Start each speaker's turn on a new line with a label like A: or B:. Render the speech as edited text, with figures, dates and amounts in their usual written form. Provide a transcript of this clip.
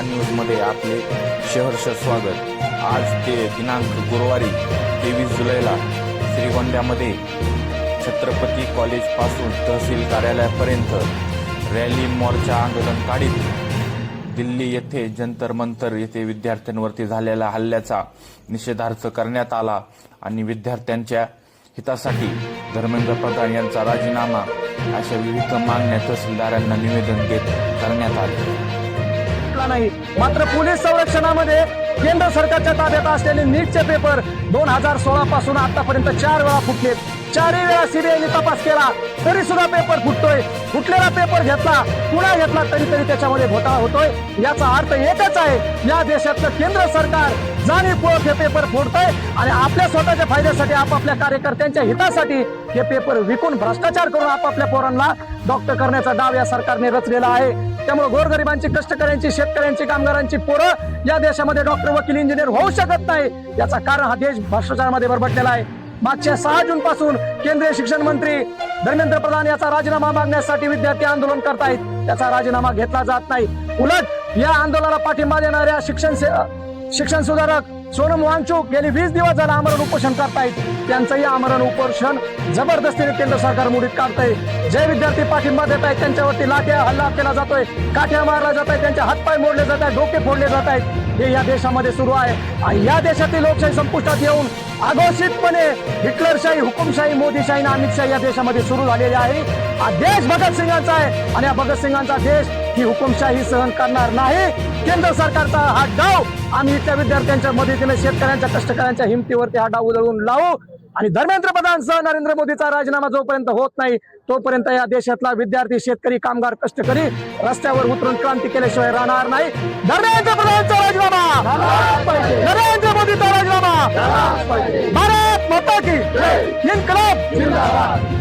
A: महाराष्ट्र न्यूजमध्ये आपले सहर्ष स्वागत। आज ते दिनांक गुरुवारी 23 जुलैला श्रीगोंद्यामध्ये छत्रपती कॉलेज पासून तहसील कार्यालयापर्यंत रॅली मोर्चा आंदोलन काढीत दिल्ली येथे जंतर मंतर येथे विद्यार्थ्यांवरती झालेल्या हल्ल्याचा निषेधार्थ करण्यात आला आणि विद्यार्थ्यांच्या हितासाठी धर्मेंद्र प्रधान यांचा राजीनामा अशा विविध मागण्या तहसीलदारांना निवेदन देत करण्यात आले
B: नाही। मात्र पोलीस संरक्षणामध्ये केंद्र सरकारच्या ताब्यात असलेले नीटचे पेपर 2016 पासून आतापर्यंत 4 वेळा फुटले। 4ही वेळा सीबीआयने तपास केला तरी सुद्धा पेपर फुटतोय। फुटलेला पेपर घेतला पुन्हा घेतला तरी त्याच्यामध्ये घोटाळा होतोय। याचा अर्थ एकच आहे, या देशातलं केंद्र सरकार जाणीवपूर्वक हे पेपर फोडतंय आणि आपल्या स्वतःच्या फायद्यासाठी आपापल्या कार्यकर्त्यांच्या हितासाठी हे पेपर विकून भ्रष्टाचार करून आपापल्या पोरांना डॉक्टर करण्याचा डाव या सरकारने रचलेला आहे। त्यामुळे गोरगरिबांची, कष्टकऱ्यांची, शेतकऱ्यांची, कामगारांची पोरं या देशामध्ये डॉक्टर, वकील, इंजिनियर होऊ शकत नाही। याचा कारण हा देश भ्रष्टाचारामध्ये बरबटलेला आहे। मागच्या 6 जून पासून केंद्रीय शिक्षण मंत्री धर्मेंद्र प्रधान याचा राजीनामा मागण्यासाठी विद्यार्थी आंदोलन करतायत। त्याचा राजीनामा घेतला जात नाही। उलट या आंदोलनाला पाठिंबा देणाऱ्या शिक्षण सुधारक सोनम वांगचुक गेली 20 दिवस झाला आमरण उपोषण करतायत। त्यांचंही आमरण उपोषण जबरदस्तीने केंद्र सरकार मोडीत काढतंय। जे विद्यार्थी पाठिंबा देत आहेत त्यांच्यावरती लाठ्या हल्ला केला जातोय, काठ्या मारला जात आहे, त्यांचे हातपाय मोडले जात आहेत, डोके फोडले जात आहेत। हे या देशामध्ये सुरू आहे आणि या देशातील लोकशाही संपुष्टात येऊन अघोषितपणे हिटलरशाही, हुकुमशाही, मोदीशाही, अमितशाही या देशामध्ये सुरू झालेली आहे। हा देश भगतसिंगांचा आहे आणि या भगतसिंगांचा देश ही हुकुमशाही सहन करणार नाही। केंद्र सरकारचा हा डाव आम्ही इथल्या विद्यार्थ्यांच्या मदतीने शेतकऱ्यांच्या, कष्टकऱ्यांच्या हिमतीवरती हा डाव उधळून लावू आणि धर्मेंद्र प्रधान सह नरेंद्र मोदीचा राजीनामा जोपर्यंत होत नाही तोपर्यंत या देशातला विद्यार्थी, शेतकरी, कामगार, कष्टकरी रस्त्यावर उतरून क्रांती केल्याशिवाय राहणार नाही। धर्मेंद्र प्रधानचा राजीनामा, नरेंद्र मोदीचा राजीनामा, भारत माता की इन्कलाब जिंदाबाद।